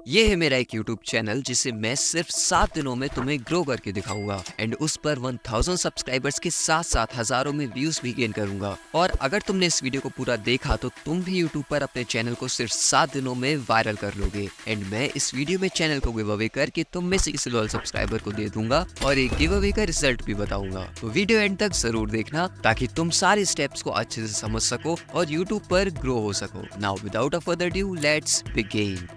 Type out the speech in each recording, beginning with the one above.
ये है मेरा एक YouTube चैनल जिसे मैं सिर्फ 7 दिनों में तुम्हें ग्रो करके दिखाऊंगा एंड उस पर 1000 सब्सक्राइबर्स के साथ साथ हजारों में व्यूज भी गेन करूंगा। और अगर तुमने इस वीडियो को पूरा देखा तो तुम भी YouTube पर अपने चैनल को सिर्फ 7 दिनों में वायरल कर लोगे एंड मैं इस वीडियो में चैनल को गिव अवे करके तुम में से किसी लॉयल सब्सक्राइबर को दे दूंगा और एक गिव अवे का रिजल्ट भी बताऊंगा। तो वीडियो एंड तक जरूर देखना ताकि तुम सारे स्टेप्स को अच्छे से समझ सको और YouTube पर ग्रो हो सको। Now without a further due let's begin.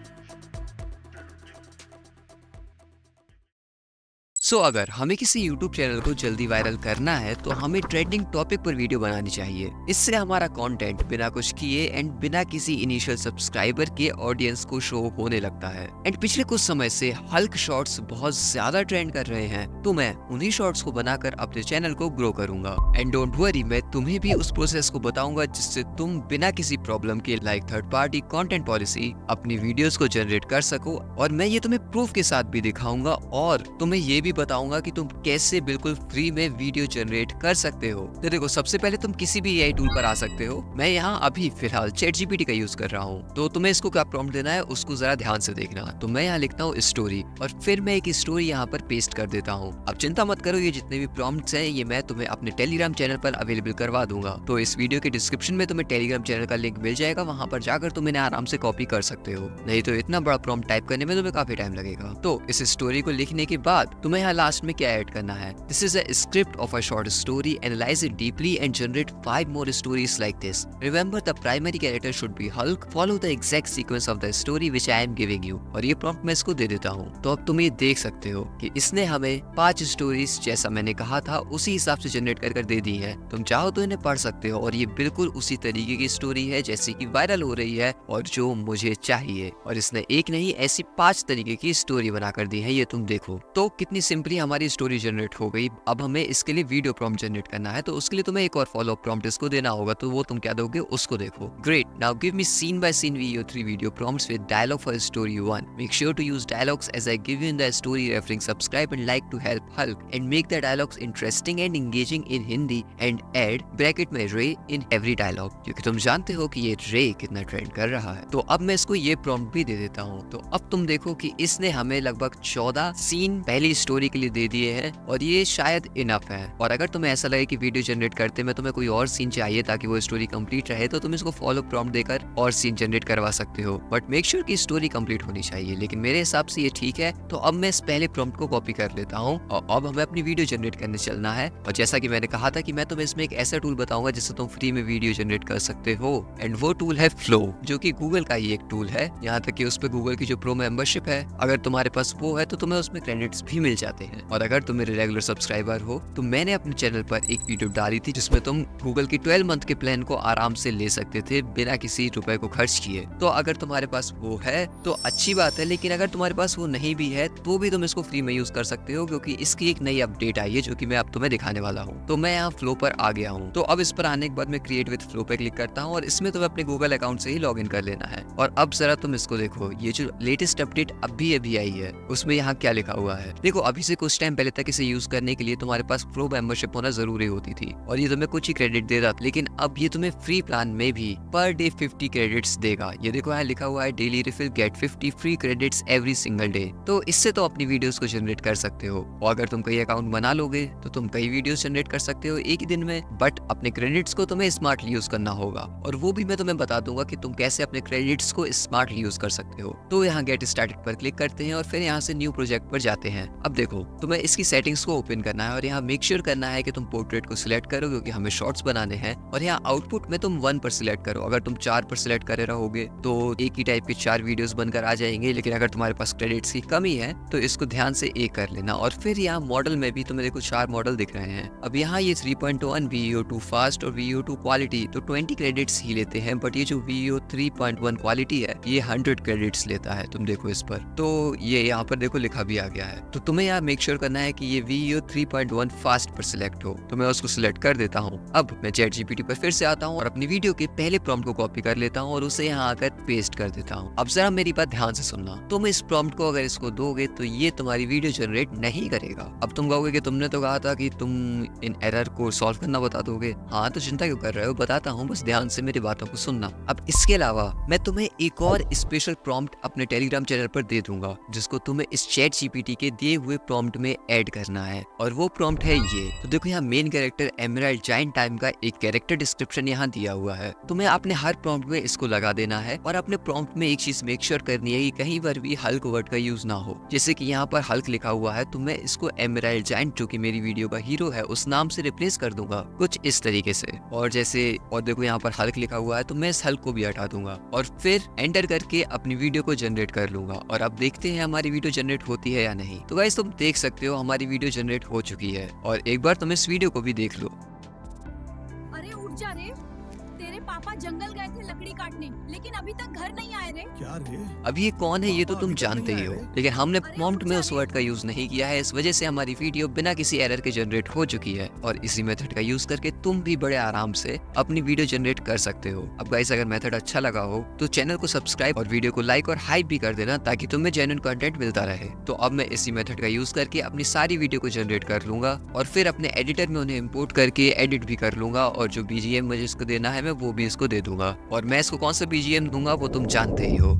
अगर हमें किसी YouTube चैनल को जल्दी वायरल करना है तो हमें ट्रेंडिंग टॉपिक पर वीडियो बनानी चाहिए। इससे हमारा कंटेंट बिना कुछ किए एंड बिना किसी इनिशियल सब्सक्राइबर के ऑडियंस को शो होने लगता है। एंड पिछले कुछ समय से हल्क शॉर्ट्स बहुत ज्यादा ट्रेंड कर रहे हैं, तो मैं उन्हीं शॉर्ट्स को बनाकर अपने चैनल को ग्रो करूंगा। एंड डोंट वरी, मैं तुम्हें भी उस प्रोसेस को बताऊंगा जिससे तुम बिना किसी प्रॉब्लम के like third party content policy अपनी वीडियोस को जनरेट कर सको। और मैं ये तुम्हें प्रूफ के साथ भी दिखाऊंगा और तुम्हें ये भी बताऊंगा कि तुम कैसे बिल्कुल फ्री में वीडियो जनरेट कर सकते हो। तो देखो, सबसे पहले तुम किसी भी एआई टूल पर आ सकते हो। मैं यहाँ अभी फिलहाल ChatGPT का यूज कर रहा हूँ, तो तुम्हें इसको क्या प्रॉम्प्ट देना है उसको जरा ध्यान से देखना। तो मैं यहाँ लिखता हूँ स्टोरी और फिर मैं एक स्टोरी यहाँ पर पेस्ट कर देता हूँ। अब चिंता मत करो, ये जितने भी प्रॉम्प्ट्स हैं ये मैं तुम्हें अपने टेलीग्राम चैनल पर अवेलेबल करवा दूंगा। तो इस वीडियो के डिस्क्रिप्शन में तुम्हें टेलीग्राम चैनल का लिंक मिल जाएगा, वहां पर जाकर तुम इन्हें आराम से कॉपी कर सकते हो। नहीं तो इतना बड़ा प्रॉम्प्ट टाइप करने में तुम्हें काफी टाइम लगेगा। तो इस स्टोरी को लिखने के बाद तुम्हें यहाँ लास्ट में क्या ऐड करना है, this is a script of a short story, analyse it deeply and generate 5 more stories like this. Remember the primary character should be Hulk. Follow the exact sequence of the story which I am giving you. और ये prompt मैं इसको दे देता हूँ। तो अब तुम ये देख सकते हो कि इसने हमें 5 स्टोरीज जैसा मैंने कहा था उसी हिसाब से जनरेट कर दे दी है। तुम चाहो तो इन्हें पढ़ सकते हो और ये बिल्कुल उसी तरीके की स्टोरी है जैसे कि वायरल हो रही है और जो मुझे चाहिए। और इसने एक नहीं ऐसी 5 तरीके की स्टोरी बनाकर दी है, ये तुम देखो। तो कितनी सिंपली हमारी स्टोरी जनरेट हो गई। अब हमें इसके लिए वीडियो प्रॉम्प्ट जनरेट करना है, तो उसके लिए तुम्हें एक और फॉलो प्रॉम्प्ट इसको देना होगा। तो वो तुम क्या दोगे उसको देखो। Great, now give me scene by scene VO3 video prompts with dialogue for story 1. Make sure to use dialogues as I give you in the story referring subscribe and like to help Hulk and make the dialogues interesting and engaging in Hindi and add bracket में रे in every dialogue, क्योंकि तुम जानते हो कि ये रे कितना ट्रेंड कर रहा है। तो अब मैं इसको ये प्रॉम्प्ट भी दे देता हूँ। तो अब तुम देखो कि इसने हमें लगभग 14 सीन पहली स्टोरी के लिए दे दिए हैं और ये शायद इनफ है। और अगर तुम्हें ऐसा लगे कि वीडियो जनरेट करते में तुम्हें कोई और सीन चाहिए ताकि वो स्टोरी कंप्लीट रहे, तो तुम इसको फॉलो प्रॉम्प्ट देकर और सीन जनरेट करवा सकते हो, बट मेक श्योर कि स्टोरी कंप्लीट होनी चाहिए। लेकिन मेरे हिसाब से ये ठीक है। तो अब मैं इस पहले प्रॉम्प्ट को कॉपी कर लेता हूँ और अब हमें अपनी वीडियो जनरेट करने चलना है। और जैसा कि मैंने कहा था कि मैं तुम्हें इसमें एक ऐसा टूल बताऊंगा जिससे तुम फ्री में वीडियो जनरेट कर सकते हो एंड वो टूल है फ्लो, जो कि गूगल का ही एक टूल है। यहाँ तक कि उस पर गूगल की जो प्रो मेंबरशिप है, अगर तुम्हारे पास वो है तो तुम्हें उसमें क्रेडिट्स भी मिल जाते हैं। और अगर तुम मेरे रेगुलर सब्सक्राइबर हो तो मैंने अपने चैनल पर एक वीडियो डाली थी जिसमें तुम गूगल की 12 मंथ के प्लान को आराम से ले सकते थे बिना किसी रुपए को खर्च किए। तो अगर तुम्हारे पास वो है तो अच्छी बात है, लेकिन अगर तुम्हारे पास वो नहीं भी है तो भी तुम इसको फ्री में यूज कर सकते हो, क्योंकि इसकी एक नई अपडेट आई है जो कि मैं अब तुम्हें दिखाने वाला हूँ। तो मैं यहाँ फ्लो पर आ गया हूँ। तो अब इस पर आने के बाद मैं क्रिएट विद फ्लो पे क्लिक करता हूँ और इसमें तुम्हें अपने गूगल अकाउंट से ही लॉग इन कर लेना है। और अब जरा तुम इसको देखो, ये जो लेटेस्ट अपडेट अभी आई है उसमें यहाँ क्या लिखा हुआ है। देखो, अभी से कुछ टाइम पहले तक इसे यूज करने के लिए तुम्हारे पास प्रो मेंबरशिप होना जरूरी होती थी और ये तुम्हें कुछ ही क्रेडिट दे रहा था, लेकिन अब ये तुम्हें फ्री प्लान में भी पर डे 50 क्रेडिट्स देगा। ये देखो यहाँ लिखा हुआ है daily refill get 50 free credits every single day. तो इससे तो अपनी वीडियोस को जनरेट कर सकते हो और अगर तुम कई अकाउंट बना लोगे तो तुम कई वीडियोस जनरेट कर सकते हो एक ही दिन में। बट अपने क्रेडिट्स को तुम्हें स्मार्टली यूज करना होगा और वो भी मैं तुम्हें बता दूंगा कि तुम कैसे अपने क्रेडिट्स को स्मार्टली यूज कर सकते हो। तो यहाँ गेट स्टार्टेड पर क्लिक करते हैं और फिर यहाँ से न्यू प्रोजेक्ट पर जाते हैं। अब देखो, तुम्हें इसकी सेटिंग्स को ओपन करना है और यहाँ मेक श्योर करना है कि तुम पोर्ट्रेट को सिलेक्ट करो, क्योंकि हमें शॉर्ट्स बनाने हैं। और यहाँ आउटपुट में तुम 1 पर सिलेक्ट करो। अगर तुम 4 पर सिलेक्ट करे रहोगे तो एक ही टाइप के 4 वीडियोस बनकर आ जाएंगे, लेकिन अगर तुम्हारे पास क्रेडिट्स की कमी है तो इसको ध्यान से एक कर लेना। और फिर यहाँ मॉडल में भी तुम्हें देखो 4 मॉडल दिख रहे हैं। अब यहाँ ये 3.1 VEO2 फास्ट और VEO2 क्वालिटी तो 20 क्रेडिट्स ही लेते हैं, बट ये जो VEO 3.1 क्वालिटी है ये 100 क्रेडिट्स लेता है। तुम देखो इस पर, तो ये यहाँ पर देखो लिखा भी आ गया है। तो तुम्हें यहाँ यहाँ मेक श्योर करना है कि ये वीओ 3.1 फास्ट पर सिलेक्ट हो, तो मैं उसको सिलेक्ट कर देता हूँ। अब मैं ChatGPT पर फिर से आता हूँ और अपनी वीडियो के पहले प्रॉम्प्ट को कॉपी कर लेता हूँ और उसे यहाँ आकर पेस्ट कर देता हूँ। अब जरा मेरी बात ध्यान से सुनना, तुम इस प्रॉम्प्ट को अगर इसको दोगे तो ये तुम्हारी वीडियो जनरेट नहीं करेगा। अब तुम कहोगे कि तुमने तो कहा था कि तुम इन एरर को सॉल्व करना बता दोगे। हाँ, तो चिंता क्यों कर रहे हो, बताता हूँ, बस ध्यान से मेरी बातों को सुनना। अब इसके अलावा मैं तुम्हें एक और स्पेशल प्रॉम्प्ट अपने टेलीग्राम चैनल पर दे दूंगा, जिसको तुम्हें इस ChatGPT के दिए हुए प्रॉम्प्ट में ऐड करना है, और वो प्रॉम्प्ट है ये। तो देखो यहाँ main character emerald giant time का एक कैरेक्टर डिस्क्रिप्शन यहाँ दिया हुआ है। तुम्हें अपने हर प्रॉम्प्ट में इसको लगा देना है, और अपने प्रॉम्प्ट में एक चीज मेक श्योर करनी है कि कहीं पर भी हल्क वर्ड का यूज ना हो। जैसे कि यहाँ पर हल्क लिखा हुआ है तो मैं इसको एमराल्ड जायंट, जो कि मेरी वीडियो का हीरो है, उस नाम से रिप्लेस कर दूंगा कुछ इस तरीके से। और देखो यहाँ पर हल्क लिखा हुआ है तो मैं इस हल्क को भी हटा दूंगा और फिर एंटर करके अपनी वीडियो को जनरेट कर लूंगा। और अब देखते हैं हमारी वीडियो जनरेट होती है या नहीं। तो गाइस तुम देख सकते हो हमारी वीडियो जनरेट हो चुकी है, और एक बार तुम इस वीडियो को भी देख लो। अरे उठ जा रे, तेरे पापा जंगल गए थे लकड़ी काटने, लेकिन अभी तक घर नहीं आए रे। क्या रे? अब ये कौन है ये तो तुम जानते ही हो, लेकिन हमने प्रॉम्प्ट में उस वर्ड का यूज नहीं किया है। इस वजह से हमारी वीडियो बिना किसी एरर के जनरेट हो चुकी है, और इसी मेथड का यूज करके तुम भी बड़े आराम से अपनी वीडियो जनरेट कर सकते हो। अब गाइस अगर मेथड अच्छा लगा हो तो चैनल को सब्सक्राइब और वीडियो को लाइक और हाइप भी कर देना, ताकि तुम्हें जेन्युइन कंटेंट मिलता रहे। तो अब मैं इसी मेथड का यूज करके अपनी सारी वीडियो को जनरेट कर लूंगा, और फिर अपने एडिटर में उन्हें इम्पोर्ट करके एडिट भी कर लूंगा, और जो BGM मुझे इसको देना है मैं वो भी इसको दे दूंगा। और मैं इसको कौन सा BGM दूंगा वो तुम जानते ही हो।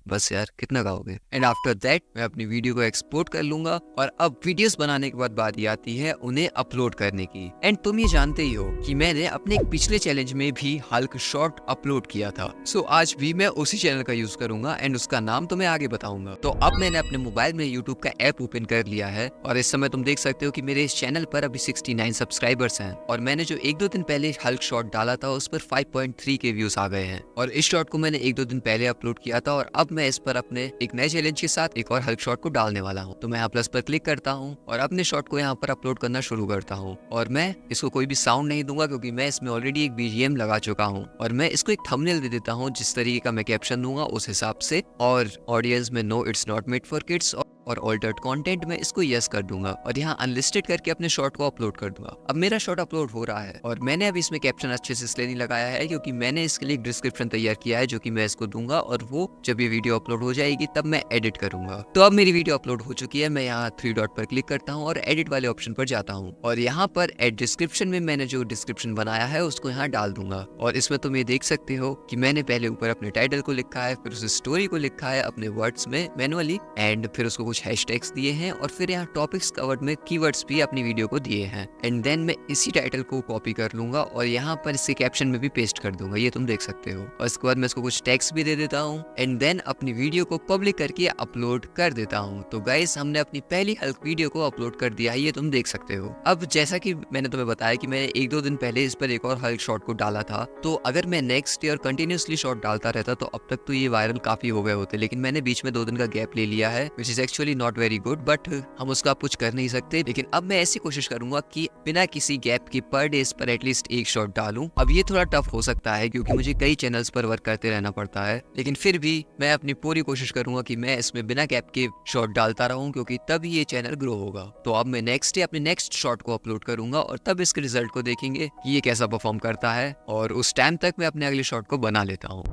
बस यार कितना गाओगे। एंड आफ्टर दैट मैं अपनी वीडियो को एक्सपोर्ट कर लूंगा, और अब वीडियोस बनाने के बाद बारी आती है उन्हें अपलोड करने की। एंड तुम ये जानते ही हो कि मैंने अपने एक पिछले चैलेंज में भी हल्क शॉर्ट अपलोड किया था। सो आज भी मैं उसी चैनल का यूज करूंगा, एंड उसका नाम तो मैं आगे बताऊंगा। तो अब मैंने अपने मोबाइल में यूट्यूब का ऐप ओपन कर लिया है, और इस समय तुम देख सकते हो कि मेरे इस चैनल पर अभी 69 सब्सक्राइबर्स हैं, और मैंने जो 1-2 दिन पहले हल्क शॉर्ट डाला था उस पर 5.3 के व्यूज आ गए हैं। और इस शॉर्ट को मैंने 1-2 दिन पहले अपलोड किया था, और अब मैं इस पर अपने एक नए चैलेंज के साथ एक और हल्क शॉर्ट को डालने वाला हूँ। तो मैं यहाँ प्लस पर क्लिक करता हूँ और अपने शॉर्ट को यहाँ पर अपलोड करना शुरू करता हूँ। और मैं इसको कोई भी साउंड नहीं दूंगा, क्योंकि मैं इसमें ऑलरेडी एक BGM लगा चुका हूँ। और मैं इसको एक थंबनेल दे देता हूँ, जिस तरीके का मैं कैप्शन दूंगा उस हिसाब से। और ऑडियंस में no it's not made for kids और ऑल्टर्ड कंटेंट में इसको यस कर दूंगा, और यहाँ अनलिस्टेड करके अपने शॉर्ट को अपलोड कर दूंगा। अब मेरा शॉर्ट अपलोड हो रहा है, और मैंने अभी इसमें कैप्शन अच्छे से इसलिए नहीं लगाया है क्योंकि मैंने इसके लिए एक डिस्क्रिप्शन तैयार किया है, जो कि मैं इसको दूंगा, और वो जब ये वीडियो अपलोड हो जाएगी तब मैं एडिट करूंगा। तो अब मेरी वीडियो अपलोड हो चुकी है। मैं यहाँ 3 डॉट पर क्लिक करता हूँ और एडिट वाले ऑप्शन पर जाता हूँ, और यहाँ पर एड डिस्क्रिप्शन में मैंने जो डिस्क्रिप्शन बनाया है उसको यहाँ डाल दूंगा। और इसमें तुम ये देख सकते हो कि मैंने पहले ऊपर अपने टाइटल को लिखा है, फिर उस स्टोरी को लिखा है अपने वर्ड्स में मैनुअली, एंड फिर उसको कुछ हैशटैग्स दिए हैं, और फिर यहाँ टॉपिक्स कवर्ड में कीवर्ड्स भी अपनी वीडियो को दिए हैं। एंड देन मैं इसी टाइटल को कॉपी कर लूंगा और यहाँ पर इसके कैप्शन में भी पेस्ट कर दूंगा, ये तुम देख सकते हो। और इसके बाद मैं इसको कुछ टेक्स्ट भी दे देता हूँ, एंड देन अपनी वीडियो को पब्लिक करके अपलोड कर देता हूँ। तो गाइस हमने अपनी पहली हल्क वीडियो को अपलोड कर दिया है, ये तुम देख सकते हो। अब जैसा कि मैंने तुम्हें बताया कि मैंने 1-2 दिन पहले इस पर एक और हल्क शॉर्ट को डाला था, तो अगर मैं नेक्स्ट ईयर कंटिन्यूसली शॉर्ट डालता रहता तो अब तक तो ये वायरल काफी हो गए होते, लेकिन मैंने बीच में 2 दिन का गैप ले लिया है, which is actually not very good, but हम उसका कुछ कर नहीं सकते। लेकिन अब मैं ऐसी कोशिश करूंगा कि बिना किसी गैप के पर डे इस पर एटलीस्ट एक शॉट डालूं। अब ये थोड़ा टफ हो सकता है क्योंकि मुझे कई चैनल्स पर वर्क करते रहना पड़ता है, लेकिन फिर भी मैं अपनी पूरी कोशिश करूंगा कि मैं इसमें बिना गैप के शॉट डालता रहूं, क्योंकि तभी ये चैनल ग्रो होगा। तो अब मैं नेक्स्ट डे अपने नेक्स्ट शॉट को अपलोड करूंगा, और तब इसके रिजल्ट को देखेंगे कि ये कैसा परफॉर्म करता है, और उस टाइम तक मैं अपने अगले शॉट को बना लेता हूँ।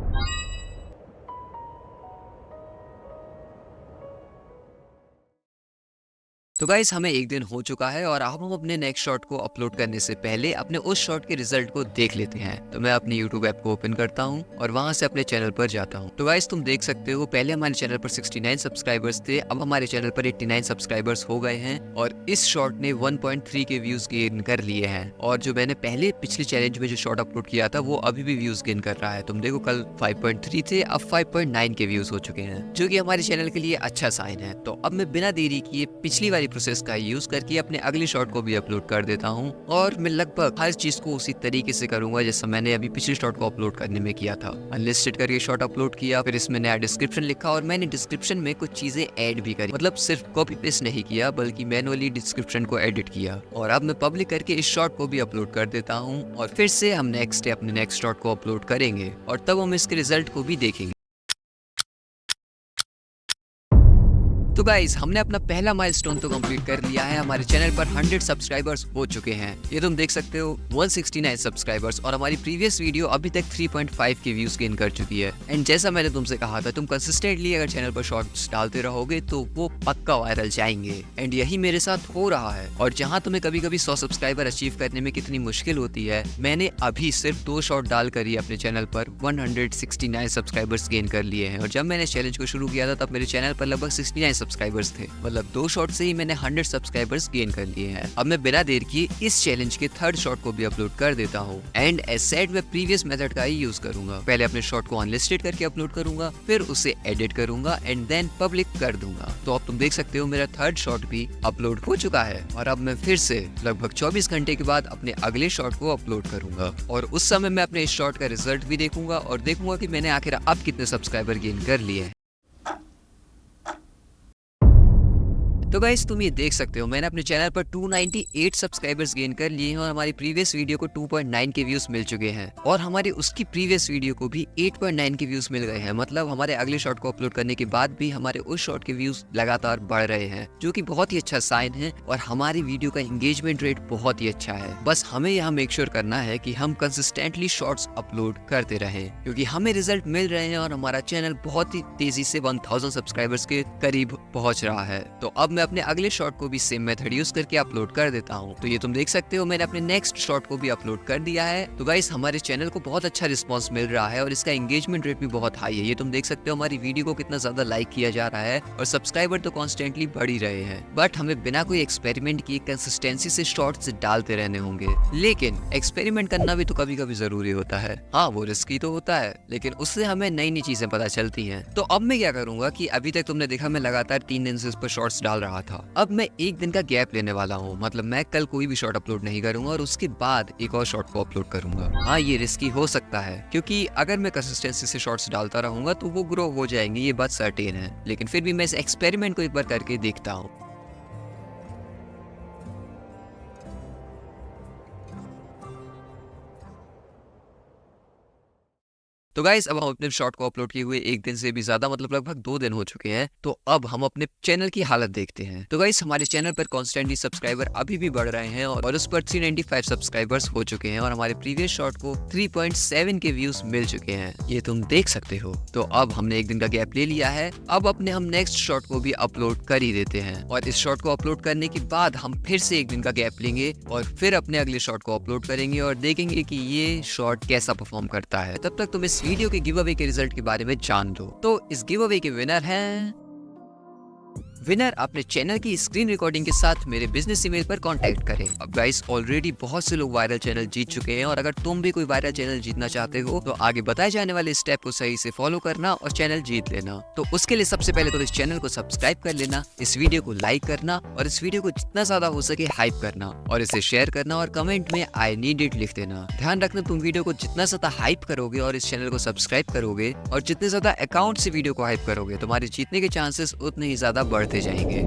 तो गाइस हमें 1 दिन हो चुका है, और अब हम अपने नेक्स्ट शॉट को अपलोड करने से पहले अपने उस शॉट के रिजल्ट को देख लेते हैं। तो मैं अपनी यूट्यूब ऐप को ओपन करता हूं और वहां से अपने चैनल पर जाता हूं। तो गाइस तुम देख सकते हो पहले हमारे चैनल पर 69 सब्सक्राइबर्स थे, अब हमारे चैनल पर 89 सब्सक्राइबर्स हो गए हैं, और इस शॉट ने 1.3 के व्यूज गेन कर लिए हैं। और जो मैंने पहले पिछले चैलेंज में जो शॉट अपलोड किया था वो अभी भी व्यूज गेन कर रहा है। तुम देखो कल 5.3 थे, अब 5.9 के व्यूज हो चुके हैं, जो कि हमारे चैनल के लिए अच्छा साइन है। तो अब मैं बिना देरी किए पिछली वाली प्रोसेस का यूज करके अपने अगले शॉट को भी अपलोड कर देता हूं, और मैं लगभग हर चीज को उसी तरीके से करूंगा जैसा मैंने अभी पिछले शॉट को अपलोड करने में किया था। अनलिस्टेड करके शॉट अपलोड किया, फिर इसमें नया डिस्क्रिप्शन लिखा, और मैंने डिस्क्रिप्शन में कुछ चीजें ऐड भी करी, मतलब सिर्फ कॉपी पेस्ट नहीं किया बल्कि मैनुअली डिस्क्रिप्शन को एडिट किया। और अब मैं पब्लिक करके इस शॉट को भी अपलोड कर देता हूँ, और फिर से हम नेक्स्ट डे अपने नेक्स्ट शॉट को अपलोड करेंगे, और तब हम इसके रिजल्ट को भी देखेंगे। तो गाइस हमने अपना पहला माइलस्टोन तो कंप्लीट कर लिया है। हमारे चैनल पर 100 सब्सक्राइबर्स हो चुके हैं। ये तुम देख सकते हो 169 सब्सक्राइबर्स और हमारी प्रीवियस वीडियो अभी तक 3.5 के व्यूज गेन कर चुकी है। एंड जैसा मैंने तुमसे कहा था, तुम कंसिस्टेंटली अगर चैनल पर शॉर्ट्स डालते रहोगे तो वो पक्का वायरल जाएंगे। एंड यही मेरे साथ हो रहा है। और जहाँ तुम्हें कभी कभी 100 सब्सक्राइबर अचीव करने में कितनी मुश्किल होती है, मैंने अभी सिर्फ 2 शॉट डालकर ही अपने चैनल पर 169 सब्सक्राइबर्स गेन कर लिए हैं। और जब मैंने चैलेंज को शुरू किया था तब मेरे चैनल पर लगभग 69 सब्सक्राइबर्स थे। मतलब 2 शॉट से ही मैंने 100 सब्सक्राइबर्स गेन कर लिए हैं। अब मैं बिना देर किए इस चैलेंज के 3rd शॉट को भी अपलोड कर देता हूँ। एंड एज सेड मैं प्रीवियस मेथड का ही यूज करूंगा। पहले अपने शॉट को अनलिस्टेड करके अपलोड करूंगा, फिर उसे एडिट करूंगा एंड देन पब्लिक कर दूंगा। तो अब तुम देख सकते हो मेरा 3rd शॉट भी अपलोड हो चुका है। और अब मैं फिर से लगभग 24 घंटे के बाद अपने अगले शॉट को अपलोड करूंगा। और उस समय मैं अपने इस शॉट का रिजल्ट भी देखूंगा और देखूंगा कि मैंने आखिर अब कितने सब्सक्राइबर गेन कर लिए हैं। तो गाइस तुम ये देख सकते हो मैंने अपने चैनल पर 298 सब्सक्राइबर्स गेन कर लिए हैं और हमारी प्रीवियस वीडियो को 2.9 के व्यूज मिल चुके हैं। और हमारी उसकी प्रीवियस वीडियो को भी 8.9 के व्यूज मिल गए हैं। मतलब हमारे अगले शॉट को अपलोड करने के बाद भी हमारे उस शॉट के व्यूज लगातार बढ़ रहे हैं, जो कि बहुत ही अच्छा साइन है। और हमारी वीडियो का एंगेजमेंट रेट बहुत ही अच्छा है। बस हमें यहाँ मेक श्योर करना है कि हम कंसिस्टेंटली शॉर्ट्स अपलोड करते रहें, क्योंकि हमें रिजल्ट मिल रहे हैं और हमारा चैनल बहुत ही तेजी से 1000 सब्सक्राइबर्स के करीब पहुंच रहा है। तो अब मैं अपने अगले शॉट को भी सेम मेथड यूज करके अपलोड कर देता हूं। तो ये तुम देख सकते हो मैंने अपने नेक्स्ट शॉट को भी अपलोड कर दिया है। तो गाइस हमारे चैनल को बहुत अच्छा रिस्पांस मिल रहा है और इसका एंगेजमेंट रेट भी बहुत हाई है। ये तुम देख सकते हो हमारी वीडियो को कितना ज्यादा लाइक किया जा रहा है और सब्सक्राइबर तो कॉन्स्टेंटली बढ़ ही रहे हैं। बट हमें बिना कोई एक्सपेरिमेंट किए कंसिस्टेंसी से शॉर्ट्स डालते रहने होंगे। लेकिन एक्सपेरिमेंट करना भी तो कभी कभी जरूरी होता है। हाँ, वो रिस्की तो होता है, लेकिन उससे हमें नई नई चीजें पता चलती हैं। तो अब मैं क्या करूंगा कि अभी तक तुमने देखा मैं लगातार 3 दिन से इस पर शॉर्ट्स डाल रहा था। अब मैं एक दिन का गैप लेने वाला हूँ। मतलब मैं कल कोई भी शॉट अपलोड नहीं करूंगा और उसके बाद एक और शॉट को अपलोड करूंगा। हाँ, ये रिस्की हो सकता है, क्योंकि अगर मैं कंसिस्टेंसी से शॉट्स डालता रहूंगा तो वो ग्रो हो जाएंगे, ये बात सर्टेन है। लेकिन फिर भी मैं इस एक्सपेरिमेंट को एक बार करके देखता हूँ। तो गाइस अब हम अपने शॉट को अपलोड किए हुए 1 दिन से भी ज्यादा, मतलब लगभग 2 दिन हो चुके हैं। तो अब हम अपने चैनल की हालत देखते हैं। तो गाइस हमारे चैनल पर कॉन्स्टेंटली सब्सक्राइबर अभी भी बढ़ रहे हैं और उस पर 395 सब्सक्राइबर्स हो चुके हैं और हमारे प्रीवियस शॉट को 3.7 के व्यूज मिल चुके हैं। ये तुम देख सकते हो। तो अब हमने 1 दिन का गैप ले लिया है। अब अपने हम नेक्स्ट शॉट को भी अपलोड कर ही देते हैं और इस शॉट को अपलोड करने के बाद हम फिर से 1 दिन का गैप लेंगे और फिर अपने अगले शॉट को अपलोड करेंगे और देखेंगे कि ये शॉट कैसा परफॉर्म करता है। तब तक तुम इस वीडियो के गिव अवे के रिजल्ट के बारे में जान दो। तो इस गिव अवे के विनर हैं विनर अपने चैनल की स्क्रीन रिकॉर्डिंग के साथ मेरे बिजनेस ईमेल पर कांटेक्ट करें। अब गाइस ऑलरेडी बहुत से लोग वायरल चैनल जीत चुके हैं और अगर तुम भी कोई वायरल चैनल जीतना चाहते हो तो आगे बताए जाने वाले स्टेप को सही से फॉलो करना और चैनल जीत लेना। तो उसके लिए सबसे पहले तो इस चैनल को सब्सक्राइब कर लेना, इस वीडियो को लाइक करना और इस वीडियो को जितना ज्यादा हो सके हाइप करना और इसे शेयर करना और कमेंट में आई नीड इट लिख देना। ध्यान रखना तुम वीडियो को जितना ज्यादा हाइप करोगे और इस चैनल को सब्सक्राइब करोगे और जितने ज्यादा अकाउंट से वीडियो को हाइप करोगे, तुम्हारे जीतने के चांसेस उतने ही ज्यादा बढ़ते जाएंगे।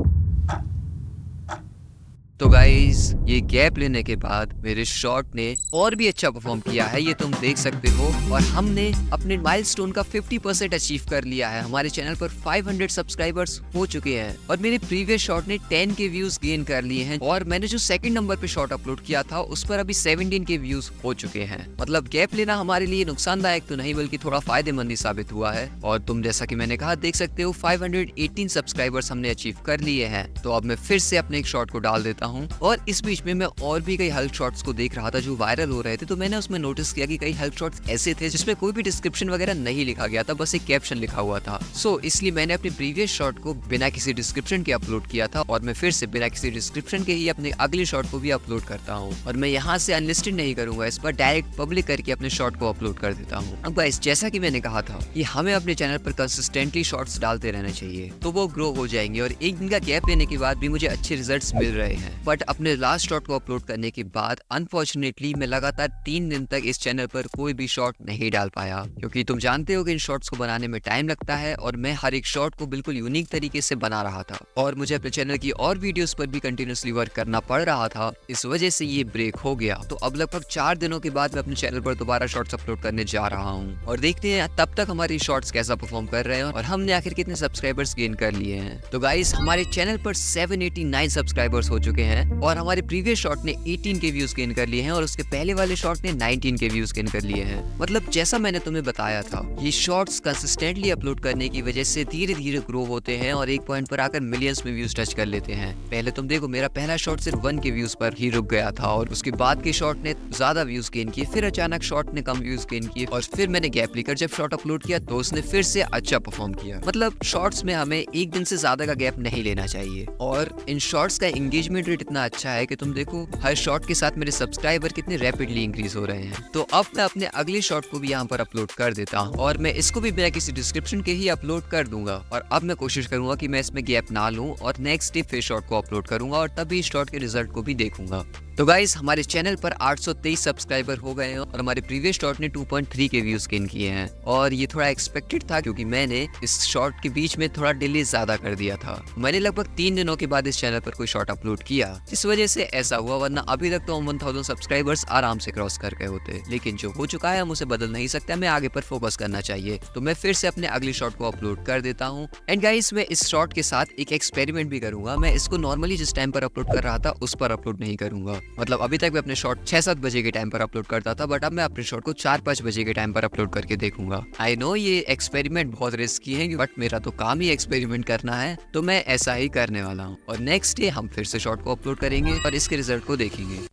तो गाइस ये गैप लेने के बाद मेरे शॉट ने और भी अच्छा परफॉर्म किया है, ये तुम देख सकते हो। और हमने अपने माइलस्टोन का 50% अचीव कर लिया है। हमारे चैनल पर 500 सब्सक्राइबर्स हो चुके हैं और मेरे प्रीवियस शॉट ने 10 के व्यूज गेन कर लिए हैं। और मैंने जो 2nd नंबर पे शॉट अपलोड किया था उस पर अभी 17 के व्यूज हो चुके हैं। मतलब गैप लेना हमारे लिए नुकसानदायक तो नहीं बल्कि थोड़ा फायदेमंद ही साबित हुआ है। और तुम जैसा कि मैंने कहा देख सकते हो 518 सब्सक्राइबर्स हमने अचीव कर लिए हैं। तो अब मैं फिर से अपने एक शॉट को डाल देता हूँ। और इस बीच में मैं और भी कई हेल्प शॉट्स को देख रहा था जो वायरल हो रहे थे। तो मैंने उसमें नोटिस किया कि कई हेल्प शॉट्स ऐसे थे जिसमें कोई भी डिस्क्रिप्शन वगैरह नहीं लिखा गया था, बस एक कैप्शन लिखा हुआ था। सो इसलिए मैंने अपने प्रीवियस शॉट को बिना किसी डिस्क्रिप्शन के अपलोड किया था और मैं फिर से बिना किसी डिस्क्रिप्शन के ही अपने अगले शॉट को भी अपलोड करता हूँ। और मैं यहाँ से अनलिस्टेड नहीं करूंगा, इस पर डायरेक्ट पब्लिक करके अपने शॉट को अपलोड कर देता हूँ। अब गाइस जैसा कि मैंने कहा था कि हमें अपने चैनल पर कंसिस्टेंटली शॉट्स डालते रहना चाहिए, तो वो ग्रो हो जाएंगे। और 1 दिन का गैप लेने के बाद भी मुझे अच्छे रिजल्ट्स मिल रहे हैं। बट अपने लास्ट शॉट को अपलोड करने के बाद अनफॉर्चुनेटली मैं लगातार 3 दिन तक इस चैनल पर कोई भी शॉट नहीं डाल पाया, क्योंकि तुम जानते हो कि इन शॉट्स को बनाने में टाइम लगता है और मैं हर एक शॉट को बिल्कुल यूनिक तरीके से बना रहा था और मुझे अपने चैनल की और वीडियोस पर भी कंटिन्यूअसली वर्क करना पड़ रहा था। इस वजह से ये ब्रेक हो गया। तो अब लगभग 4 दिनों के बाद मैं अपने चैनल पर दोबारा शॉर्ट्स अपलोड करने जा रहा हूँ और देखते हैं तब तक हमारी शॉर्ट्स कैसा परफॉर्म कर रहे हैं और हमने आखिर कितने सब्सक्राइबर्स गेन कर लिए हैं। तो गाइस, हमारे चैनल पर 789 सब्सक्राइबर्स हो चुके हैं और हमारे प्रीवियस शॉट ने 18 के व्यूज गेन कर लिए हैं और उसके पहले वाले शॉट ने 19 के व्यूज गेन कर लिए हैं। मतलब जैसा मैंने तुम्हें बताया था, ये शॉर्ट्स कंसिस्टेंटली अपलोड करने की वजह से धीरे धीरे ग्रो होते हैं और एक पॉइंट पर आकर मिलियंस में व्यूज टच कर लेते हैं। पहले तुम देखो, मेरा पहला शॉट सिर्फ 1 के व्यूज पर ही रुक गया था और उसके बाद के शॉट ने ज्यादा व्यूज गेन किए, फिर अचानक शॉट ने कम व्यूज गेन किए और फिर मैंने गैप लेकर जब शॉट अपलोड किया तो उसने फिर से अच्छा परफॉर्म किया। मतलब शॉर्ट्स में हमें एक दिन से ज्यादा का गैप नहीं लेना चाहिए और इन शॉर्ट्स का एंगेजमेंट रेट इतना अच्छा है कि तुम देखो हर शॉट के साथ मेरे सब्सक्राइबर कितने रैपिडली इंक्रीज हो रहे हैं। तो अब मैं अपने अगले शॉट को भी यहाँ पर अपलोड कर देता हूँ और मैं इसको भी बिना किसी डिस्क्रिप्शन के ही अपलोड कर दूंगा और अब मैं कोशिश करूंगा कि मैं इसमें गैप ना लूं और नेक्स्ट डे फिर शॉट को अपलोड करूंगा और तभी इस शॉट के रिजल्ट को भी देखूंगा। तो गाइस, हमारे चैनल पर 823 सब्सक्राइबर हो गए हैं और हमारे प्रीवियस शॉट ने 2.3 के व्यूज गेन किए हैं और ये थोड़ा एक्सपेक्टेड था क्योंकि मैंने इस शॉट के बीच में थोड़ा डिले ज्यादा कर दिया था। मैंने लगभग 3 दिनों के बाद इस चैनल पर कोई शॉट अपलोड किया, इस वजह से ऐसा हुआ, वरना अभी तक तो हम 1000 सब्सक्राइबर्स आराम से क्रॉस कर गए होते। लेकिन जो हो चुका है हम उसे बदल नहीं सकते, हमें आगे पर फोकस करना चाहिए। तो मैं फिर से अपने अगले शॉट को अपलोड कर देता हूँ। एंड गाइस, मैं इस शॉट के साथ एक एक्सपेरिमेंट भी करूंगा। मैं इसको नॉर्मली जिस टाइम पर अपलोड कर रहा था उस पर अपलोड नहीं करूंगा। मतलब अभी तक मैं अपने शॉट 6-7 बजे के टाइम पर अपलोड करता था, बट अब मैं अपने शॉट को 4-5 बजे के टाइम पर अपलोड करके देखूंगा। आई नो ये एक्सपेरिमेंट बहुत रिस्की है, बट मेरा तो काम ही एक्सपेरिमेंट करना है, तो मैं ऐसा ही करने वाला हूँ। और नेक्स्ट डे हम फिर से शॉट को अपलोड करेंगे और इसके रिजल्ट को देखेंगे।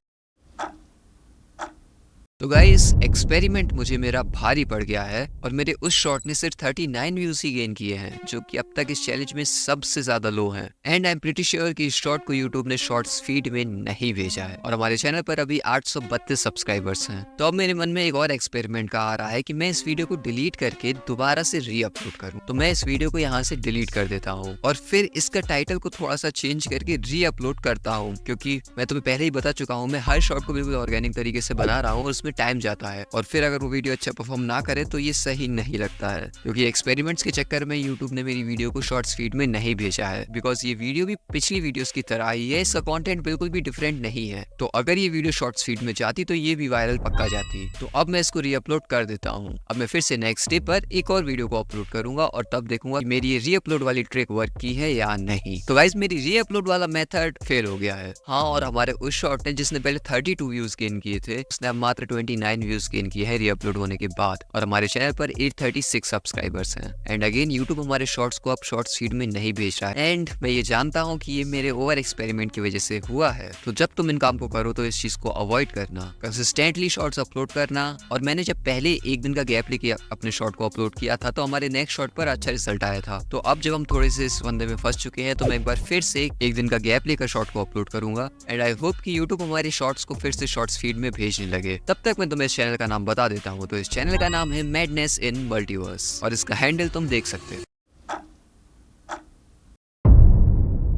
तो गाइस, एक्सपेरिमेंट मुझे मेरा भारी पड़ गया है और मेरे उस शॉट ने सिर्फ 39 व्यूज ही गेन किए हैं, जो कि अब तक इस चैलेंज में सबसे ज्यादा लो हैं। And I am pretty sure कि इस शॉट को यूट्यूब ने शॉर्ट्स फीड में नहीं भेजा है और हमारे चैनल पर अभी 832 सब्सक्राइबर्स हैं। तो अब मेरे मन में एक और एक्सपेरिमेंट का आ रहा है कि मैं इस वीडियो को डिलीट करके दोबारा से री अपलोड करूँ। तो मैं इस वीडियो को यहाँ से डिलीट कर देता हूँ और फिर इसका टाइटल को थोड़ा सा चेंज करके री अपलोड करता हूँ, क्योंकि मैं तुम्हें पहले ही बता चुका हूँ मैं हर शॉट को बिल्कुल ऑर्गेनिक तरीके से बना रहा हूँ और उसमें टाइम जाता है और फिर अगर वो वीडियो अच्छा परफॉर्म ना करे तो ये सही नहीं लगता है, क्योंकि एक्सपेरिमेंट्स के चक्कर में यूट्यूब ने मेरी वीडियो को शॉर्ट्स फीड में नहीं भेजा है। बिकॉज ये वीडियो भी पिछली वीडियोस की तरह ही है, इसका कंटेंट बिल्कुल भी डिफरेंट नहीं है। तो अगर ये वीडियो शॉर्ट्स फीड में जाती तो ये भी वायरल पक्का जाती। तो अब मैं इसको री अपलोड कर देता हूँ। अब मैं फिर से नेक्स्ट डे पर एक और वीडियो को अपलोड करूंगा और तब देखूंगा कि मेरी ये री अपलोड वाली ट्रिक वर्क की है या नहीं। तो गाइस, मेरी री अपलोड वाला मेथड फेल हो गया है। हाँ, और हमारे उस शॉट ने जिसने पहले 32 व्यूज गेन किए थे उसने अब मात्र 29 व्यूज गेन किए हैं री अपलोड होने के बाद और हमारे चैनल पर 836 सब्सक्राइबर्स हैं। एंड अगेन यूट्यूब हमारे शॉर्ट्स को अब शॉर्ट्स फीड में नहीं भेज रहा है एंड मैं ये जानता हूँ कि ये मेरे ओवर एक्सपेरिमेंट की वजह से हुआ है। तो जब तुम इन काम को करो तो इस चीज को अवॉइड करना, कंसिस्टेंटली शॉर्ट्स अपलोड करना। और मैंने जब पहले एक दिन का गैप लेके अपने शॉर्ट को अपलोड किया था तो हमारे नेक्स्ट शॉट पर अच्छा रिजल्ट आया था। तो अब जब हम थोड़े से इस फंदे में फंस चुके हैं तो मैं एक बार फिर से एक दिन का गैप लेकर शॉर्ट को अपलोड करूंगा एंड आई होप कि यूट्यूब हमारे शॉर्ट्स को फिर से शॉर्ट्स फीड में भेजने लगे। तब तक मैं तुम्हें इस चैनल का नाम बता देता हूँ। तो इस चैनल का नाम है मैडनेस इन मल्टीवर्स और इसका हैंडल तुम देख सकते हो।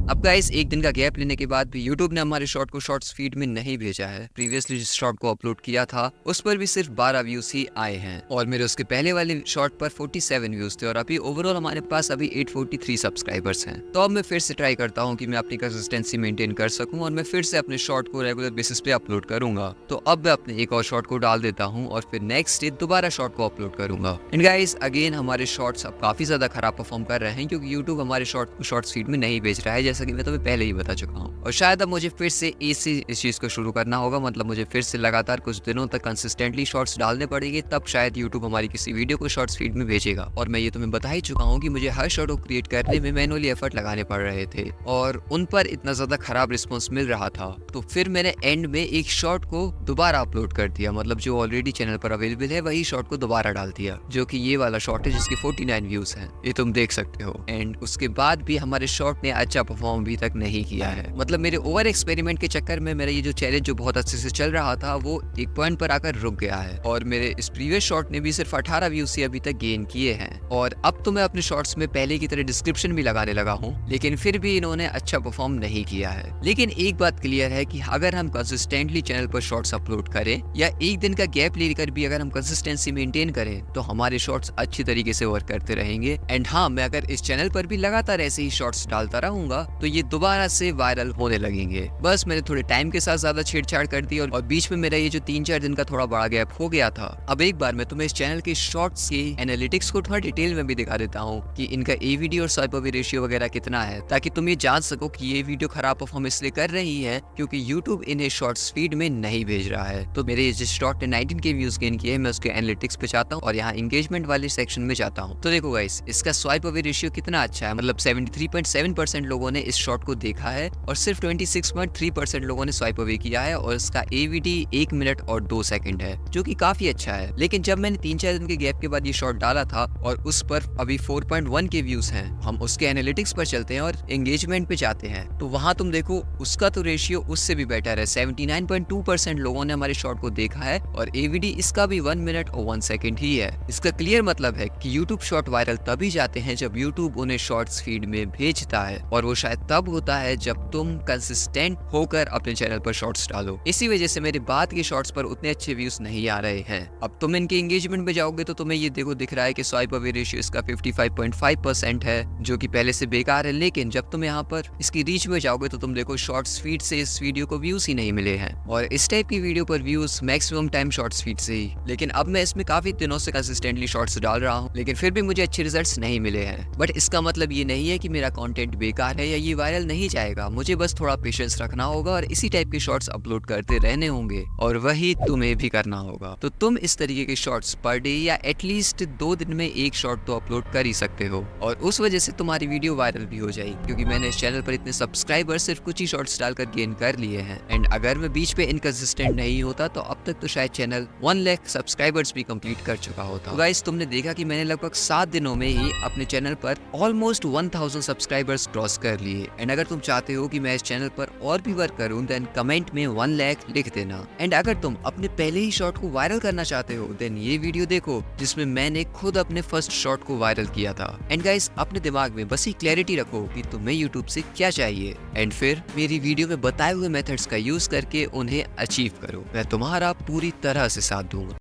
अब गाइस, एक दिन का गैप लेने के बाद भी यूट्यूब ने हमारे शॉर्ट को शॉर्ट्स फीड में नहीं भेजा है। प्रीवियसली जिस शॉर्ट को अपलोड किया था उस पर भी सिर्फ 12 व्यूज ही आए हैं और मेरे उसके पहले वाले शॉर्ट पर 47 व्यूज थे और अभी ओवरऑल हमारे पास अभी 843 सब्सक्राइबर्स हैं। तो अब मैं फिर से ट्राई करता हूँ कि मैं अपनी कंसिस्टेंसी मेंटेन कर सकूं और मैं फिर से अपने शॉर्ट को रेगुलर बेसिस पे अपलोड करूंगा। तो अब मैं अपने एक और शॉर्ट को डाल देता हूँ और फिर नेक्स्ट डे दोबारा शॉर्ट को अपलोड करूंगा। एंड गाइस, अगेन हमारे शॉर्ट्स अब काफी ज्यादा खराब परफॉर्म कर रहे हैं क्योंकि यूट्यूब हमारे शॉर्ट को शॉर्ट्स फीड में नहीं भेज रहा है, जैसा कि मैं तुम्हें पहले ही बता चुका हूँ। और शायद अब मुझे फिर से इस चीज को शुरू करना होगा, मतलब मुझे फिर से लगातार कुछ दिनों तक कंसिस्टेंटली शॉर्ट्स डालने पड़ेंगे, तब शायद यूट्यूब हमारी किसी वीडियो को शॉर्ट्स फीड में भेजेगा। और मैं ये तुम्हें बता ही चुका हूँ कि मुझे हर शॉर्ट को क्रिएट करने में मैनुअली एफर्ट लगाने पड़ रहे थे और उन पर इतना ज्यादा खराब रिस्पॉन्स मिल रहा था। तो फिर मैंने एंड में एक शॉर्ट को दोबारा अपलोड कर दिया, मतलब जो ऑलरेडी चैनल पर अवेलेबल है वही शॉर्ट को दोबारा डाल दिया, जो कि ये वाला शॉर्ट है जिसके 49 व्यूज हैं, ये तुम देख सकते हो। एंड उसके बाद भी हमारे शॉर्ट ने अच्छा परफॉर्म अभी तक नहीं किया है। मतलब मेरे ओवर एक्सपेरिमेंट के चक्कर में मेरा ये जो चैलेंज जो बहुत अच्छे से चल रहा था वो एक पॉइंट पर आकर रुक गया है और मेरे इस प्रीवियस शॉट ने भी सिर्फ 18 व्यूज से अभी तक गेन किए हैं। और अब तो मैं अपने शॉर्ट्स में पहले की तरह डिस्क्रिप्शन भी लगाने लगा हूँ, लेकिन फिर भी इन्होंने अच्छा परफॉर्म नहीं किया है। लेकिन एक बात क्लियर है कि अगर हम कंसिस्टेंटली चैनल पर शॉर्ट्स अपलोड करें या एक दिन का गैप लेकर भी अगर हम कंसिस्टेंसी मेंटेन करें तो हमारे शॉर्ट्स अच्छी तरीके से वर्क करते रहेंगे। एंड हाँ, मैं अगर इस चैनल पर भी लगातार ऐसे ही शॉर्ट्स डालता रहूंगा तो ये दोबारा से वायरल होने लगेंगे। बस मैंने थोड़े टाइम के साथ ज्यादा छेड़छाड़ कर दी और बीच में मेरा ये जो 3-4 दिन का थोड़ा बड़ा गैप हो गया था। अब एक बार मैं तुम्हें इस चैनल के शॉर्ट्स के एनालिटिक्स को थोड़ा डिटेल में भी दिखा देता हूँ कि इनका AVD और स्वाइप अवे रेशियो वगैरह कितना है, ताकि तुम ये जान सको कि ये वीडियो खराब परफॉर्म इसलिए कर रही है क्योंकि YouTube इन्हें शॉर्ट्स फीड में नहीं भेज रहा है। तो मेरे जिस शॉर्ट ने 19K व्यूज गेन किए मैं उसके एनालिटिक्स पे जाता हूँ और यहाँ एंगेजमेंट वाले सेक्शन में जाता हूँ। तो देखो गाइस, इसका स्वाइप अवे रेशियो कितना अच्छा है, मतलब 73.7% लोगों ने इस शॉर्ट को देखा है और सिर्फ 26.3% लोगों ने स्वाइप अवे किया है और इसका AVD 1 मिनट और 2 सेकंड है, जो कि काफी अच्छा है। लेकिन जब मैंने 3-4 दिन के गैप के बाद ये शॉर्ट डाला था और उस पर अभी 4.1K व्यूज हैं, हम उसके एनालिटिक्स पर चलते हैं और एंगेजमेंट पे जाते हैं तो वहां तुम देखो उसका तो रेशियो उससे भी बेटर है। 79.2% लोगों ने हमारे शॉर्ट को देखा है और AVD इसका भी 1 मिनट और 1 सेकंड ही है। इसका क्लियर मतलब है कि YouTube शॉर्ट वायरल तभी जाते हैं जब YouTube उन्हें शॉर्ट्स फीड में भेजता है, और वो शायद तब होता है जब तुम कंसिस्टेंट होकर अपने चैनल पर शॉर्ट्स डालो। इसी वजह से मेरे बाद के शॉर्ट्स पर उतने अच्छे व्यूज नहीं आ रहे हैं। अब तुम इनके एंगेजमेंट में जाओगे तो तुम्हें ये देखो दिख रहा है कि स्वाइप अवे रेशियो इसका 55.5% है, जो कि पहले से बेकार है। लेकिन जब तुम यहाँ पर इसकी रीच में जाओगे तो तुम देखो शॉर्ट्स फीड से इस वीडियो को व्यूज ही नहीं मिले हैं, और इस टाइप की वीडियो पर views maximum time shorts feed से ही। लेकिन अब मैं इसमें काफी दिनों से कंसिस्टेंटली शॉर्ट्स डाल रहा हूँ, लेकिन फिर भी मुझे अच्छे रिजल्ट्स नहीं मिले हैं। बट इसका मतलब ये नहीं है कि मेरा कंटेंट बेकार है या ये वायरल नहीं जाएगा। मुझे बस थोड़ा पेशेंस रखना होगा और इसी टाइप के शॉर्ट्स अपलोड करते रहने होंगे, और वही तुम्हें भी करना होगा। तो तुम इस तरीके के शॉर्ट्स पर डे या एटलीस्ट 2 दिन में एक शॉर्ट तो अपलोड कर ही सकते हो, और उस वजह से तुम्हारी वीडियो वायरल भी हो जाएगी, क्योंकि मैंने इस चैनल पर इतने सब्सक्राइबर सिर्फ कुछ ही शॉर्ट्स डालकर गेन कर लिए हैं। एंड अगर मैं बीच पे इनकंसिस्टेंट नहीं होता तो अब तक तो शायद चैनल 1 लाख सब्सक्राइबर्स भी कंप्लीट कर चुका होता। गाइस, तुमने देखा कि मैंने लगभग 7 दिनों में ही अपने चैनल पर ऑलमोस्ट 1000 सब्सक्राइबर्स क्रॉस कर लिए। एंड अगर तुम चाहते हो कि मैं इस चैनल पर और भी वर्क करूं देन कमेंट में 1 लाख लिख देना। एंड अगर तुम अपने पहले ही शॉर्ट को वायरल करना चाहते हो देन ये वीडियो देखो जिसमें मैंने खुद अपने फर्स्ट शॉर्ट को वायरल किया था। एंड गाइस, अपने दिमाग में बस ही क्लैरिटी रखो कि तुम्हें यूट्यूब से क्या चाहिए, एंड फिर मेरी वीडियो में बताए हुए मेथड्स का यूज करके उन्हें अचीव करो। मैं तुम्हारा पूरी तरह से साथ दूंगा।